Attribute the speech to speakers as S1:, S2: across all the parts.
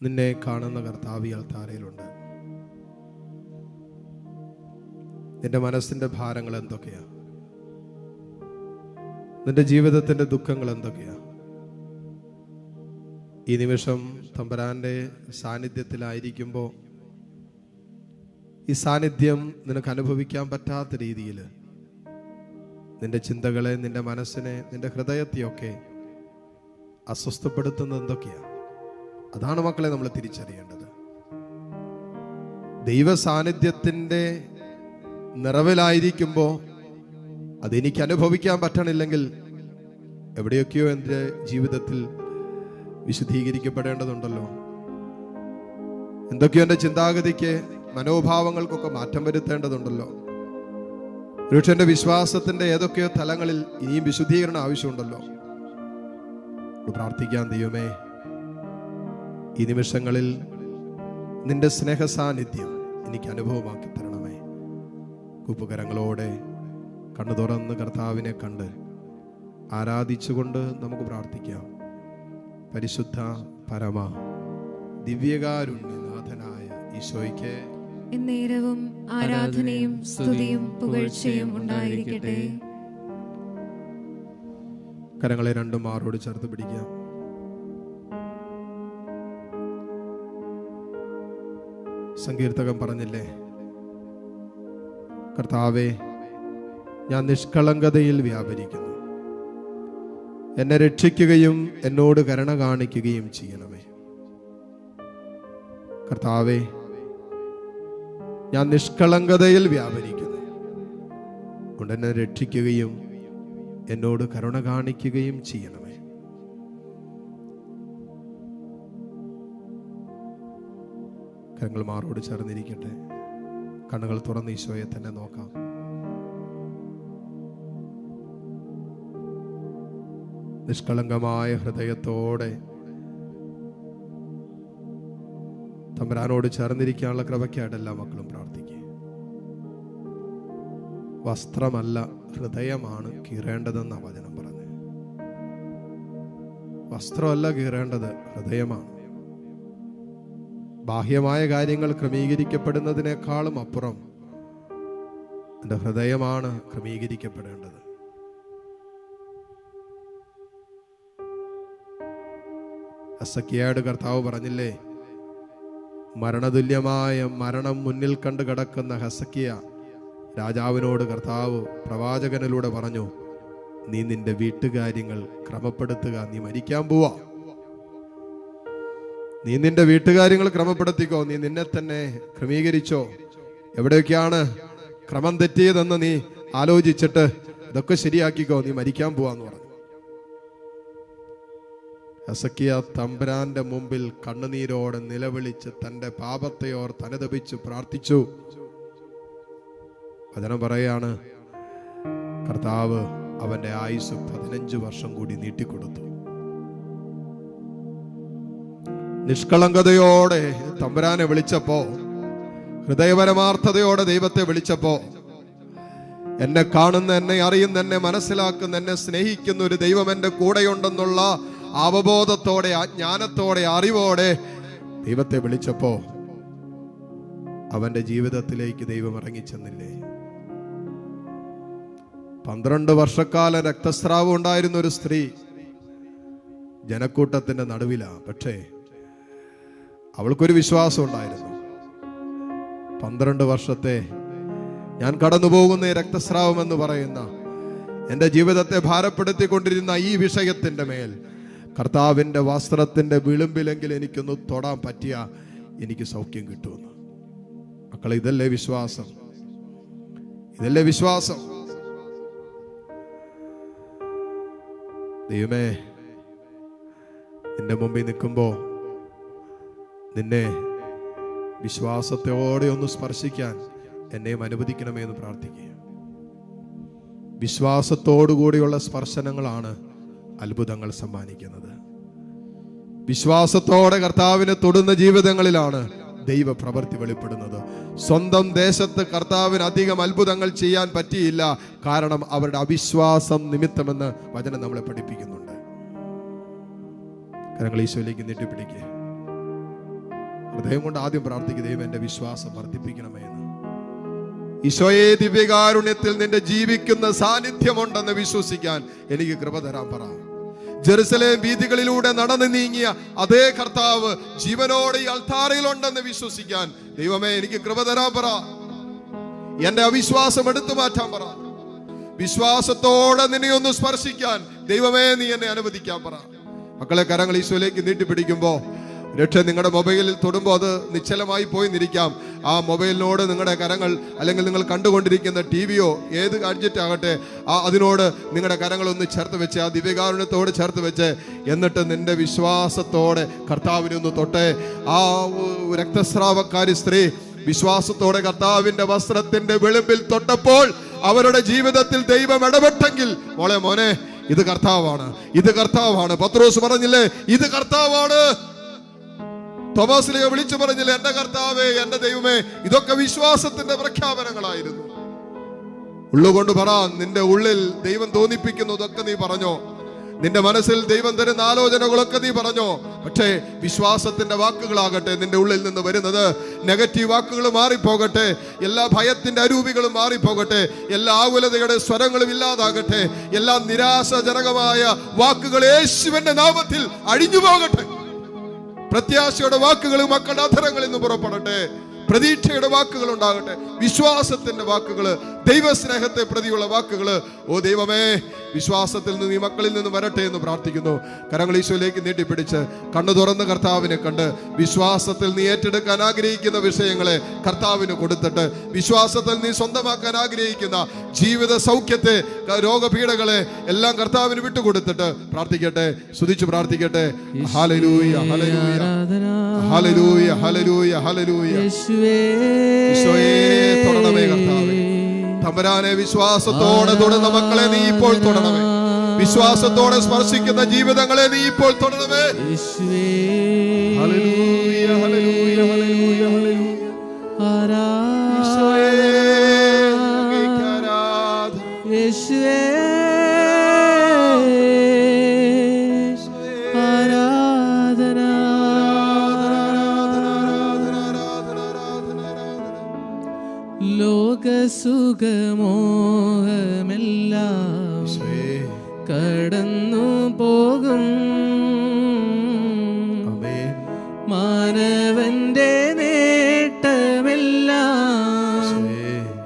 S1: നിന്നെ കാണുന്ന കർത്താവ് ഈ അൾത്താരയിലുണ്ട്. നിന്റെ മനസ്സിന്റെ ഭാരങ്ങൾ എന്തൊക്കെയാ? നിന്റെ ജീവിതത്തിന്റെ ദുഃഖങ്ങൾ എന്തൊക്കെയാ? ഈ നിമിഷം തമ്പുരാന്റെ സാന്നിധ്യത്തിലായിരിക്കുമ്പോൾ ഈ സാന്നിധ്യം നിനക്ക് അനുഭവിക്കാൻ പറ്റാത്ത രീതിയിൽ നിന്റെ ചിന്തകളെ, നിന്റെ മനസ്സിനെ, നിന്റെ ഹൃദയത്തെയൊക്കെ അസ്വസ്ഥപ്പെടുത്തുന്നത് എന്തൊക്കെയാ? അതാണ് മക്കളെ നമ്മൾ തിരിച്ചറിയേണ്ടത്. ദൈവ സാന്നിധ്യത്തിന്റെ നിറവിലായിരിക്കുമ്പോൾ അതെനിക്ക് അനുഭവിക്കാൻ പറ്റണില്ലെങ്കിൽ എവിടെയൊക്കെയോ എൻ്റെ ജീവിതത്തിൽ വിശുദ്ധീകരിക്കപ്പെടേണ്ടതുണ്ടല്ലോ. എന്തൊക്കെയോ എൻ്റെ ചിന്താഗതിക്ക്, മനോഭാവങ്ങൾക്കൊക്കെ മാറ്റം വരുത്തേണ്ടതുണ്ടല്ലോ. ഒരുപക്ഷെ എൻ്റെ വിശ്വാസത്തിന്റെ ഏതൊക്കെയോ തലങ്ങളിൽ ഇനിയും വിശുദ്ധീകരണം ആവശ്യമുണ്ടല്ലോ. പ്രാർത്ഥിക്കാൻ, ദൈവമേ, ഈ നിമിഷങ്ങളിൽ നിന്റെ സ്നേഹ സാന്നിധ്യം എനിക്ക് അനുഭവമാക്കി തരണമേ. കൂപ്പുകരങ്ങളോടെ കണ്ണു തുറന്ന് കർത്താവിനെ കണ്ട് ആരാധിച്ചുകൊണ്ട് നമുക്ക് പ്രാർത്ഥിക്കാം. പരിശുദ്ധ പരമ ദിവ്യകാരുണ്യനാഥനായ ഈശോയ്ക്ക്
S2: എന്നേരവും ആരാധനയും സ്തുതിയും പുകഴ്ചയും ഉണ്ടായിരിക്കട്ടെ.
S1: കരങ്ങളെ രണ്ടും മാറോട് ചേർത്ത് പിടിക്കാം. സങ്കീർത്തകൻ പറഞ്ഞില്ലേ, കർത്താവേ, ഞാൻ നിഷ്കളങ്കതയിൽ വ്യാപരിക്കുന്നു, എന്നെ രക്ഷിക്കുകയും എന്നോട് കരുണ കാണിക്കുകയും ചെയ്യണമേ. കർത്താവേ, ഞാൻ നിഷ്കളങ്കതയിൽ വ്യാപരിക്കുന്നു, കൊണ്ട് എന്നെ രക്ഷിക്കുകയും എന്നോട് കരുണ കാണിക്കുകയും ചെയ്യണമേ. കരങ്ങൾ മാറോട് ചേർന്നിരിക്കട്ടെ. കണ്ണുകൾ തുറന്ന് ഈശോയെ തന്നെ നോക്കാം. നിഷ്കളങ്കമായ ഹൃദയത്തോടെ തമ്പുരാനോട് ചേർന്നിരിക്കാനുള്ള കൃപയ്ക്കായിട്ട് എല്ലാ മക്കളും പ്രാർത്ഥിക്കുക. വസ്ത്രമല്ല, ഹൃദയമാണ് കീറേണ്ടതെന്ന വചനം പറഞ്ഞു. വസ്ത്രമല്ല കീറേണ്ടത്, ഹൃദയമാണ്. ബാഹ്യമായ കാര്യങ്ങൾ ക്രമീകരിക്കപ്പെടുന്നതിനേക്കാളും അപ്പുറം എൻ്റെ ഹൃദയമാണ് ക്രമീകരിക്കപ്പെടേണ്ടത്. ഹെസക്കിയായോട് കർത്താവ് പറഞ്ഞില്ലേ, മരണതുല്യമായ മരണം മുന്നിൽ കണ്ട് കിടക്കുന്ന ഹെസക്കിയ രാജാവിനോട് കർത്താവ് പ്രവാചകനിലൂടെ പറഞ്ഞു, നീ നിന്റെ വീട്ടുകാര്യങ്ങൾ ക്രമപ്പെടുത്തുക, നീ മരിക്കാൻ പോവാ, നീ നിന്റെ വീട്ടുകാര്യങ്ങൾ ക്രമപ്പെടുത്തിക്കോ, നീ നിന്നെ തന്നെ ക്രമീകരിച്ചോ, എവിടെയൊക്കെയാണ് ക്രമം തെറ്റിയതെന്ന് നീ ആലോചിച്ചിട്ട് ഇതൊക്കെ ശരിയാക്കിക്കോ, നീ മരിക്കാൻ പോവാന്ന് പറഞ്ഞു. ഹെസക്കിയ തമ്പുരാന്റെ മുമ്പിൽ കണ്ണുനീരോടെ നിലവിളിച്ച് തന്റെ പാപത്തെയോർ തനതപിച്ച് പ്രാർത്ഥിച്ചു. വചനം പറയാണ്, കർത്താവ് അവന്റെ ആയുസ് 15 വർഷം കൂടി നീട്ടിക്കൊടുത്തു. നിഷ്കളങ്കതയോടെ തമ്പുരാനെ വിളിച്ചപ്പോ, ഹൃദയപരമാർത്ഥതയോടെ ദൈവത്തെ വിളിച്ചപ്പോ, എന്നെ കാണുന്ന, എന്നെ അറിയുന്ന, എന്നെ മനസ്സിലാക്കുന്ന, എന്നെ സ്നേഹിക്കുന്ന ഒരു ദൈവം എൻ്റെ കൂടെയുണ്ടെന്നുള്ള അവബോധത്തോടെ, ജ്ഞാനത്തോടെ, അറിവോടെ ദൈവത്തെ വിളിച്ചപ്പോ അവന്റെ ജീവിതത്തിലേക്ക് ദൈവം ഇറങ്ങിച്ചെന്നില്ലേ. 12 വർഷക്കാലം രക്തസ്രാവം ഉണ്ടായിരുന്ന ഒരു സ്ത്രീ ജനക്കൂട്ടത്തിന്റെ നടുവിലാ. പക്ഷേ അവൾക്കൊരു വിശ്വാസം ഉണ്ടായിരുന്നു. 12 വർഷത്തെ ഞാൻ കടന്നുപോകുന്ന ഈ രക്തസ്രാവം എന്ന് പറയുന്ന എൻ്റെ ജീവിതത്തെ ഭാരപ്പെടുത്തിക്കൊണ്ടിരുന്ന ഈ വിഷയത്തിന്റെ മേൽ കർത്താവിന്റെ വസ്ത്രത്തിന്റെ വിളിമ്പിലെങ്കിൽ എനിക്കൊന്ന് തൊടാൻ പറ്റിയ എനിക്ക് സൗഖ്യം കിട്ടുമെന്ന്. മക്കളെ, ഇതല്ലേ വിശ്വാസം? ഇതല്ലേ വിശ്വാസം? ദൈവമേ, നിന്റെ മുമ്പിൽ നിൽക്കുമ്പോ നിന്നെ വിശ്വാസത്തോടെ ഒന്ന് സ്പർശിക്കാൻ എന്നെയും അനുവദിക്കണമേ എന്ന് പ്രാർത്ഥിക്കുക. വിശ്വാസത്തോടുകൂടിയുള്ള സ്പർശനങ്ങളാണ് അത്ഭുതങ്ങൾ സമ്മാനിക്കുന്നത്. വിശ്വാസത്തോടെ കർത്താവിനെ തൊടുന്ന ജീവിതങ്ങളിലാണ് ദൈവ പ്രവൃത്തി വെളിപ്പെടുന്നത്. സ്വന്തം ദേശത്ത് കർത്താവിന് അധികം അത്ഭുതങ്ങൾ ചെയ്യാൻ പറ്റിയില്ല, കാരണം അവരുടെ അവിശ്വാസം നിമിത്തമെന്ന് വചനം നമ്മളെ പഠിപ്പിക്കുന്നുണ്ട്. കരങ്ങൾ ഈശോയിലേക്ക് നീട്ടിപ്പിടിക്കുക. ഹൃദയം കൊണ്ട് ആദ്യം പ്രാർത്ഥിക്കുക, ദൈവം എന്റെ വിശ്വാസം വർദ്ധിപ്പിക്കണമേ എന്ന്. ഈശോയെ, ദിവ്യകാരുണ്യത്തിൽ നിന്റെ ജീവിക്കുന്ന സാന്നിധ്യമുണ്ടെന്ന് വിശ്വസിക്കാൻ എനിക്ക് കൃപ തരാൻ പറ. ജെറുസലേം വീഥികളിലൂടെ നടന്നു നീങ്ങിയ അതേ കർത്താവ് ജീവനോടെ ഈ അൾത്താരയിലുണ്ടെന്ന് വിശ്വസിക്കാൻ ദൈവമേ എനിക്ക് കൃപ തരാൻ പറ. എന്റെ അവിശ്വാസം എടുത്തു മാറ്റാൻ പറ. വിശ്വാസത്തോടെ നിന്നെ ഒന്ന് സ്പർശിക്കാൻ ദൈവമേ നീ എന്നെ അനുവദിക്കാൻ പറ. മക്കളെ, കരങ്ങൾ ഈശോയിലേക്ക് നീട്ടിപ്പിടിക്കുമ്പോ രക്ഷ നിങ്ങളുടെ മൊബൈലിൽ തൊടുമ്പോൾ അത് നിശ്ചലമായി പോയി നിരിക്കാം. ആ മൊബൈലിനോട് നിങ്ങളുടെ കരങ്ങൾ, അല്ലെങ്കിൽ നിങ്ങൾ കണ്ടുകൊണ്ടിരിക്കുന്ന ടിവിയോ ഏത് ഗാഡ്ജറ്റ് ആകട്ടെ, അതിനോട് നിങ്ങളുടെ കരങ്ങളൊന്ന് ചേർത്ത് വെച്ച്, ആ ദിവ്യകാരുണ്യത്തോട് ചേർത്ത് വെച്ച്, എന്നിട്ട് നിന്റെ വിശ്വാസത്തോടെ കർത്താവിനെ ഒന്ന് തൊട്ടേ. ആ രക്തസ്രാവക്കാരി സ്ത്രീ വിശ്വാസത്തോടെ കർത്താവിന്റെ വസ്ത്രത്തിന്റെ വെളുമ്പിൽ തൊട്ടപ്പോൾ അവരുടെ ജീവിതത്തിൽ ദൈവം ഇടപെട്ടെങ്കിൽ, മോനെ ഇത് കർത്താവാണ്, ഇത് കർത്താവാണ്. പത്രോസ് പറഞ്ഞില്ലേ, ഇത് കർത്താവാണ്. തോമസിനെ വിളിച്ചു പറഞ്ഞില്ലേ, എന്റെ കർത്താവേ, എന്റെ ദൈവമേ. ഇതൊക്കെ വിശ്വാസത്തിന്റെ പ്രഖ്യാപനങ്ങളായിരുന്നു. ഉള്ളുകൊണ്ട് പറ, നിന്റെ ഉള്ളിൽ ദൈവം തോന്നിപ്പിക്കുന്നതൊക്കെ നീ പറഞ്ഞോ. നിന്റെ മനസ്സിൽ ദൈവം തരുന്ന ആലോചനകളൊക്കെ നീ പറഞ്ഞോ. പക്ഷേ വിശ്വാസത്തിന്റെ വാക്കുകളാകട്ടെ നിന്റെ ഉള്ളിൽ നിന്ന് വരുന്നത്. നെഗറ്റീവ് വാക്കുകൾ മാറിപ്പോകട്ടെ, എല്ലാ ഭയത്തിന്റെ അരൂപികളും മാറിപ്പോകട്ടെ, എല്ലാ ആകുലതയുടെ സ്വരങ്ങളും ഇല്ലാതാകട്ടെ, എല്ലാ നിരാശാജനകമായ വാക്കുകൾ യേശുവിന്റെ നാമത്തിൽ അഴിഞ്ഞു പോകട്ടെ. പ്രത്യാശയുടെ വാക്കുകൾ മക്കളുടെ അധരങ്ങളിൽ നിന്ന് പുറപ്പെടട്ടെ. പ്രതീക്ഷയുടെ വാക്കുകൾ ഉണ്ടാകട്ടെ. വിശ്വാസത്തിന്റെ വാക്കുകൾ, ദൈവസ്നേഹത്തെ പ്രതിയുള്ള വാക്കുകൾ. ഓ ദൈവമേ, വിശ്വാസത്തിൽ നിന്ന് ഈ മക്കളിൽ നിന്ന് വരട്ടെ എന്ന് പ്രാർത്ഥിക്കുന്നു. കരങ്ങൾ ഈശോയിലേക്ക് നീട്ടിപ്പിടിച്ച് കണ്ണു തുറന്ന് കർത്താവിനെ കണ്ട് വിശ്വാസത്തിൽ നീ ഏറ്റെടുക്കാൻ ആഗ്രഹിക്കുന്ന വിഷയങ്ങളെ കർത്താവിന് കൊടുത്തിട്ട്, വിശ്വാസത്തിൽ നീ സ്വന്തമാക്കാൻ ആഗ്രഹിക്കുന്ന ജീവിത സൗഖ്യത്തെ, രോഗപീഠകളെ എല്ലാം കർത്താവിന് വിട്ടുകൊടുത്തിട്ട് പ്രാർത്ഥിക്കട്ടെ, സ്തുതിച്ച് പ്രാർത്ഥിക്കട്ടെ. ഹല്ലേലൂയ, ഹല്ലേലൂയ, ഹല്ലേലൂയ, ഹല്ലേലൂയ, ഹല്ലേലൂയ. ഈശോയെ, തൊടണമേ കർത്താവേ. തമ്പുരാനെ, വിശ്വാസത്തോടെ തൊടുന്ന മക്കളെ നീ ഇപ്പോൾ തൊടണമേ. വിശ്വാസത്തോടെ സ്പർശിക്കുന്ന ജീവിതങ്ങളെ നീ ഇപ്പോൾ തൊടണമേ. ഹല്ലേലൂയ, ഹല്ലേലൂയ, ഹല്ലേലൂയ, ഹല്ലേലൂയ. ഈശോയെ, അങ്ങേയ്ക്ക് ആരാധന.
S3: യേശുവേ, ആരാധന. ലോകസുഖമോഹമെല്ലാം കടന്നു പോകും. മാനവന്റെ നേട്ടമെല്ലാം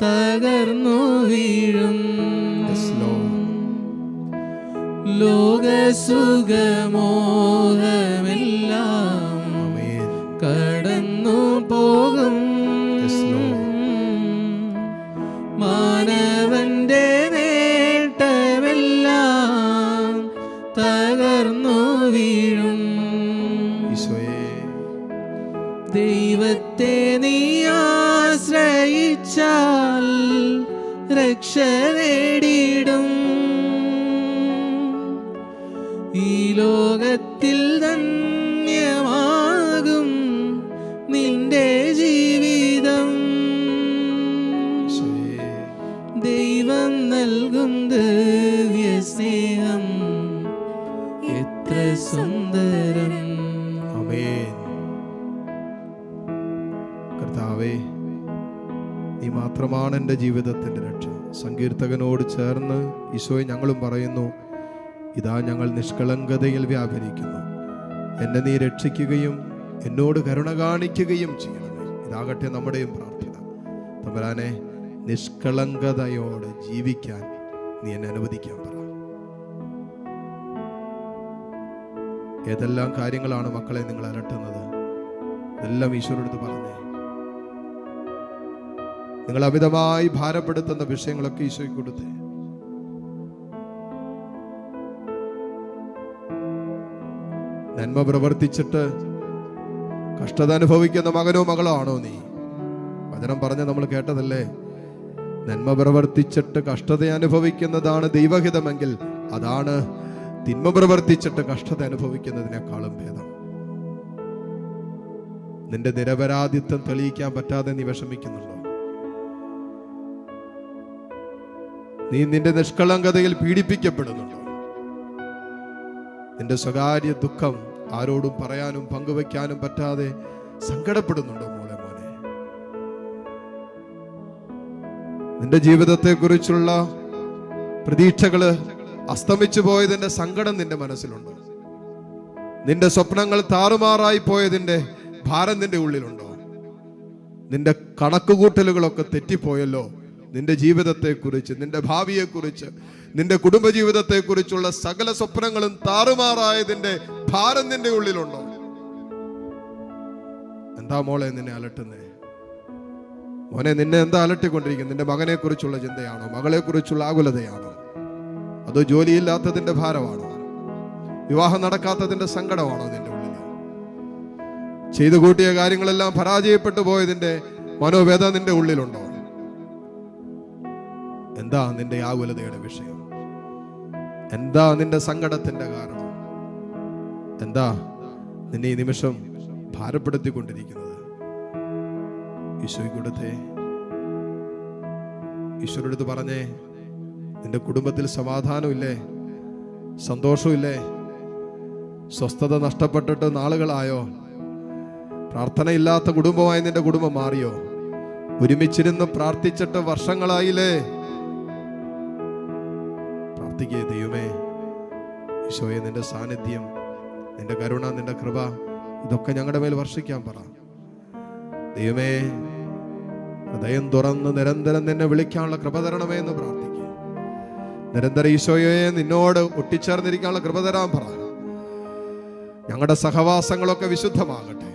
S3: തകർന്നു വീഴും. ലോകസുഖമോഹമെല്ലാം കടന്നു പോകും. മാനവന്റെ നേട്ടമെല്ലാം തകർന്നു വീഴും. ദൈവത്തെ നീ ആശ്രയിച്ചാൽ രക്ഷ നേടിയിടും. ഈ ലോകത്തിൽ ധന്യമാകും നിന്റെ ജീവിതം. ദൈവം നൽകും ദിവ്യ സ്നേഹം എത്ര സുന്ദരം.
S1: ആമേൻ. കർത്താവേ, നീ മാത്രമാണ് എൻ്റെ ജീവിതത്തിൻ്റെ രക്ഷ. സങ്കീർത്തകനോട് ചേർന്ന് ഈശോയെ ഞങ്ങളും പറയുന്നു, ഇതാ ഞങ്ങൾ നിഷ്കളങ്കതയിൽ വ്യാപരിക്കുന്നു. എന്നെ നീ രക്ഷിക്കുകയും എന്നോട് കരുണ കാണിക്കുകയും ചെയ്യണമേ. ഇതാകട്ടെ നമ്മുടെയും പ്രാർത്ഥന. തമ്പുരാനെ, നിഷ്കളങ്കതയോടെ ജീവിക്കാൻ നീ എന്നെ അനുവദിക്കാൻ പറ. ഏതെല്ലാം കാര്യങ്ങളാണ് മക്കളെ നിങ്ങൾ അലട്ടുന്നത്, ഇതെല്ലാം ഈശോയോട് പറഞ്ഞേ. നിങ്ങൾ അമിതമായി ഭാരപ്പെടുത്തുന്ന വിഷയങ്ങളൊക്കെ ഈശോയ്ക്ക് കൊടുത്തേ. നന്മ പ്രവർത്തിച്ചിട്ട് കഷ്ടത അനുഭവിക്കുന്ന മകനോ മകളോ ആണോ നീ? വചനം പറഞ്ഞ് നമ്മൾ കേട്ടതല്ലേ, നന്മ പ്രവർത്തിച്ചിട്ട് കഷ്ടത അനുഭവിക്കുന്നതാണ് ദൈവഹിതമെങ്കിൽ അതാണ് തിന്മ പ്രവർത്തിച്ചിട്ട് കഷ്ടത അനുഭവിക്കുന്നതിനേക്കാളും ഭേദം. നിന്റെ നിരപരാധിത്വം തെളിയിക്കാൻ പറ്റാതെ നീ വിഷമിക്കുന്നുണ്ടോ? നീ നിന്റെ നിഷ്കളങ്കതയിൽ പീഡിപ്പിക്കപ്പെടുന്നുണ്ടോ? നിന്റെ സ്വകാര്യ ദുഃഖം ആരോടും പറയാനും പങ്കുവെക്കാനും പറ്റാതെ സങ്കടപ്പെടുന്നുണ്ടോ മോളെ, മോനെ? നിന്റെ ജീവിതത്തെക്കുറിച്ചുള്ള പ്രതീക്ഷകള് അസ്തമിച്ചു പോയതിന്റെ സങ്കടം നിന്റെ മനസ്സിലുണ്ടോ? നിന്റെ സ്വപ്നങ്ങൾ താറുമാറായി പോയതിന്റെ ഭാരം നിന്റെ ഉള്ളിലുണ്ടോ? നിന്റെ കണക്കുകൂട്ടലുകളൊക്കെ തെറ്റിപ്പോയല്ലോ. നിന്റെ ജീവിതത്തെക്കുറിച്ച്, നിന്റെ ഭാവിയെക്കുറിച്ച്, നിന്റെ കുടുംബജീവിതത്തെക്കുറിച്ചുള്ള സകല സ്വപ്നങ്ങളും താറുമാറായതിന്റെ ഭാരം നിന്റെ ഉള്ളിലുണ്ടോ? എന്താ മോളെ നിന്നെ അലട്ടുന്നേ? മോനെ, നിന്നെ എന്താ അലട്ടിക്കൊണ്ടിരിക്കുന്നത്? നിന്റെ മകനെ കുറിച്ചുള്ള ചിന്തയാണോ? മകളെ കുറിച്ചുള്ള ആകുലതയാണോ? അതോ ജോലിയില്ലാത്തതിന്റെ ഭാരമാണോ? വിവാഹം നടക്കാത്തതിന്റെ സങ്കടമാണോ നിന്റെ ഉള്ളിൽ? ചെയ്തു കൂട്ടിയ കാര്യങ്ങളെല്ലാം പരാജയപ്പെട്ടു പോയതിന്റെ മനോവേദ നിന്റെ ഉള്ളിലുണ്ടോ? എന്താ നിന്റെ ആകുലതയുടെ വിഷയം? എന്താ നിന്റെ സങ്കടത്തിന്റെ കാരണം? എന്താ നിന്നെ ഈ നിമിഷം ഭാരപ്പെടുത്തിക്കൊണ്ടിരിക്കുന്നത്? ഈശോയ്ക്കൊടുത്തേ, ഈശോയോട് പറഞ്ഞേ, നിന്റെ കുടുംബത്തിൽ സമാധാനമില്ലേ? സന്തോഷമില്ലേ? സ്വസ്ഥത നഷ്ടപ്പെട്ടിട്ട് നാളുകളായോ? പ്രാർത്ഥനയില്ലാത്ത കുടുംബമായി നിന്റെ കുടുംബം മാറിയോ? ഒരുമിച്ചിരുന്ന് പ്രാർത്ഥിച്ചിട്ട് വർഷങ്ങളായില്ലേ? പ്രാർത്ഥിക്കേ, ദൈവമേ, ഈശോയെ, നിന്റെ സാന്നിധ്യം, നിന്റെ കരുണ, നിന്റെ കൃപ ഇതൊക്കെ ഞങ്ങളുടെ മേൽ വർഷിക്കാൻ പറ. ദൈവമേ, ഹൃദയം തുറന്ന് നിരന്തരം നിന്നെ വിളിക്കാനുള്ള കൃപ തരണമേ എന്ന് പ്രാർത്ഥിക്കുക. നിരന്തരം ഈശോയെ നിന്നോട് ഒട്ടിച്ചേർന്നിരിക്കാനുള്ള കൃപ തരാൻ പറ. ഞങ്ങളുടെ സഹവാസങ്ങളൊക്കെ വിശുദ്ധമാകട്ടെ.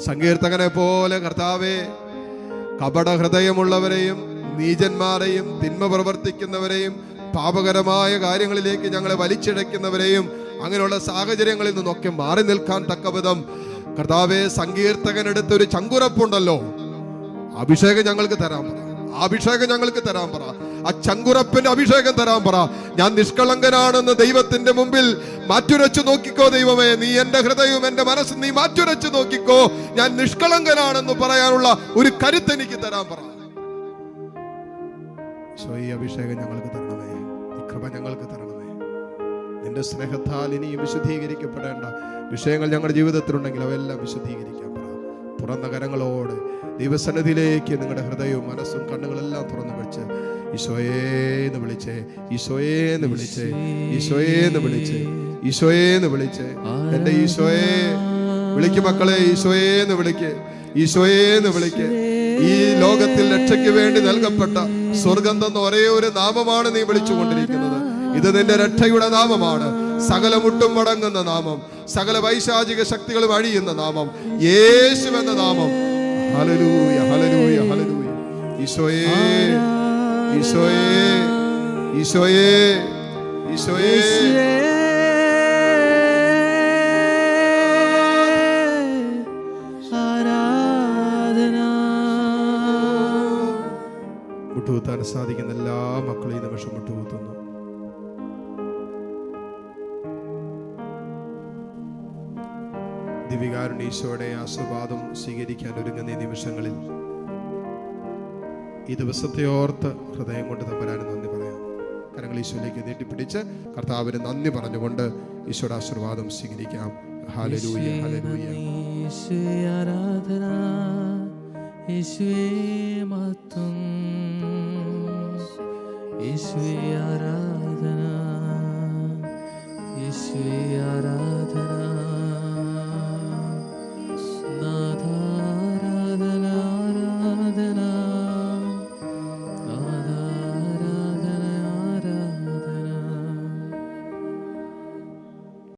S1: സങ്കീർത്തകനെ പോലെ കർത്താവേ, കപട ഹൃദയമുള്ളവരെയും നീചന്മാരെയും തിന്മ പ്രവർത്തിക്കുന്നവരെയും പാപകരമായ കാര്യങ്ങളിലേക്ക് ഞങ്ങളെ വലിച്ചിഴക്കുന്നവരെയും അങ്ങനെയുള്ള സാഹചര്യങ്ങളിൽ നിന്നൊക്കെ മാറി നിൽക്കാൻ തക്കവിധം കർത്താവേ, സങ്കീർത്തകനെടുത്തൊരു ചങ്കുറപ്പുണ്ടല്ലോ, അഭിഷേകം ഞങ്ങൾക്ക് തരാൻ പറ. അഭിഷേകം ഞങ്ങൾക്ക് തരാൻ പറ. ആ ചങ്കുറപ്പിന്റെ അഭിഷേകം തരാൻ പറ. ഞാൻ നിഷ്കളങ്കനാണെന്ന് ദൈവത്തിന്റെ മുമ്പിൽ മാറ്റുരച്ചു നോക്കിക്കോ. ദൈവമേ, നീ എന്റെ ഹൃദയവും എന്റെ മനസ്സും നീ മാറ്റുരച്ചു നോക്കിക്കോ. ഞാൻ നിഷ്കളങ്കനാണെന്ന് പറയാനുള്ള ഒരു കരുത്ത് എനിക്ക് തരാൻ പറ. ഈ അഭിഷേകം ഞങ്ങൾക്ക് തരണമേ, ഈ കൃപ ഞങ്ങൾക്ക് തരണമേ. നിന്റെ സ്നേഹത്താൽ ഇനിയും വിശുദ്ധീകരിക്കപ്പെടേണ്ട വിഷയങ്ങൾ ഞങ്ങളുടെ ജീവിതത്തിലുണ്ടെങ്കിൽ അವೆല്ലാം വിശുദ്ധീകരിക്കാൻ പറ. തുറന്ന കരങ്ങളോട് ദൈവസന്നിധിയിലേക്ക് നിങ്ങളുടെ ഹൃദയവും മനസ്സും കണ്ണുകളെല്ലാം തുറന്നു വെച്ച് ഈശോയേന്ന് വിളിച്ചേ, ഈശോയേന്ന് വിളിച്ചേ, ഈശോയേന്ന് വിളിച്ചേ, ഈശോയേന്ന് വിളിച്ചേ. എന്റെ ഈശോയെ വിളിക്ക് മക്കളെ, ഈശോയേന്ന് വിളിക്ക്, ഈശോയേന്ന് വിളിക്ക്. ഈ ലോകത്തിൽ രക്ഷയ്ക്ക് വേണ്ടി നൽകപ്പെട്ട സ്വർഗം തന്ന ഒരേ ഒരു നാമമാണ് നീ വിളിച്ചുകൊണ്ടിരിക്കുന്നത്. ഇത് നിന്റെ രക്ഷയുടെ നാമമാണ്. സകല മുട്ടും മടങ്ങുന്ന നാമം, സകല വൈശാചിക ശക്തികളും അഴിയുന്ന നാമം, യേശു എന്ന നാമം. ഹല്ലേലൂയ, ഹല്ലേലൂയ, ഹല്ലേലൂയ. ഈശോയേ, ഈശോയേ, ഈശോയേ, ഈശോയേ. മുട്ടുകുത്താൻ സാധിക്കുന്ന എല്ലാ മക്കളും ഈ നിമിഷം മുട്ടുകുത്തുന്നു. ദിവികാരുണ്യ ഈശോയുടെ ആശീർവാദം സ്വീകരിക്കാൻ ഒരുങ്ങുന്ന ഈ നിമിഷങ്ങളിൽ ഈ ദിവസത്തെ ഓർത്ത് ഹൃദയം കൊണ്ട് തമ്പുരാന് നന്ദി പറയാം. കരങ്ങൾ ഈശോയിലേക്ക് നീട്ടിപ്പിടിച്ച് കർത്താവിന് നന്ദി പറഞ്ഞുകൊണ്ട് ഈശോയുടെ ആശീർവാദം സ്വീകരിക്കാം. Hallelujah, hallelujah.
S3: യേശുവേ ആരാധന, യേശുവേ മഹത്വം, യേശുവേ ആരാധന, യേശുവേ ആരാധന.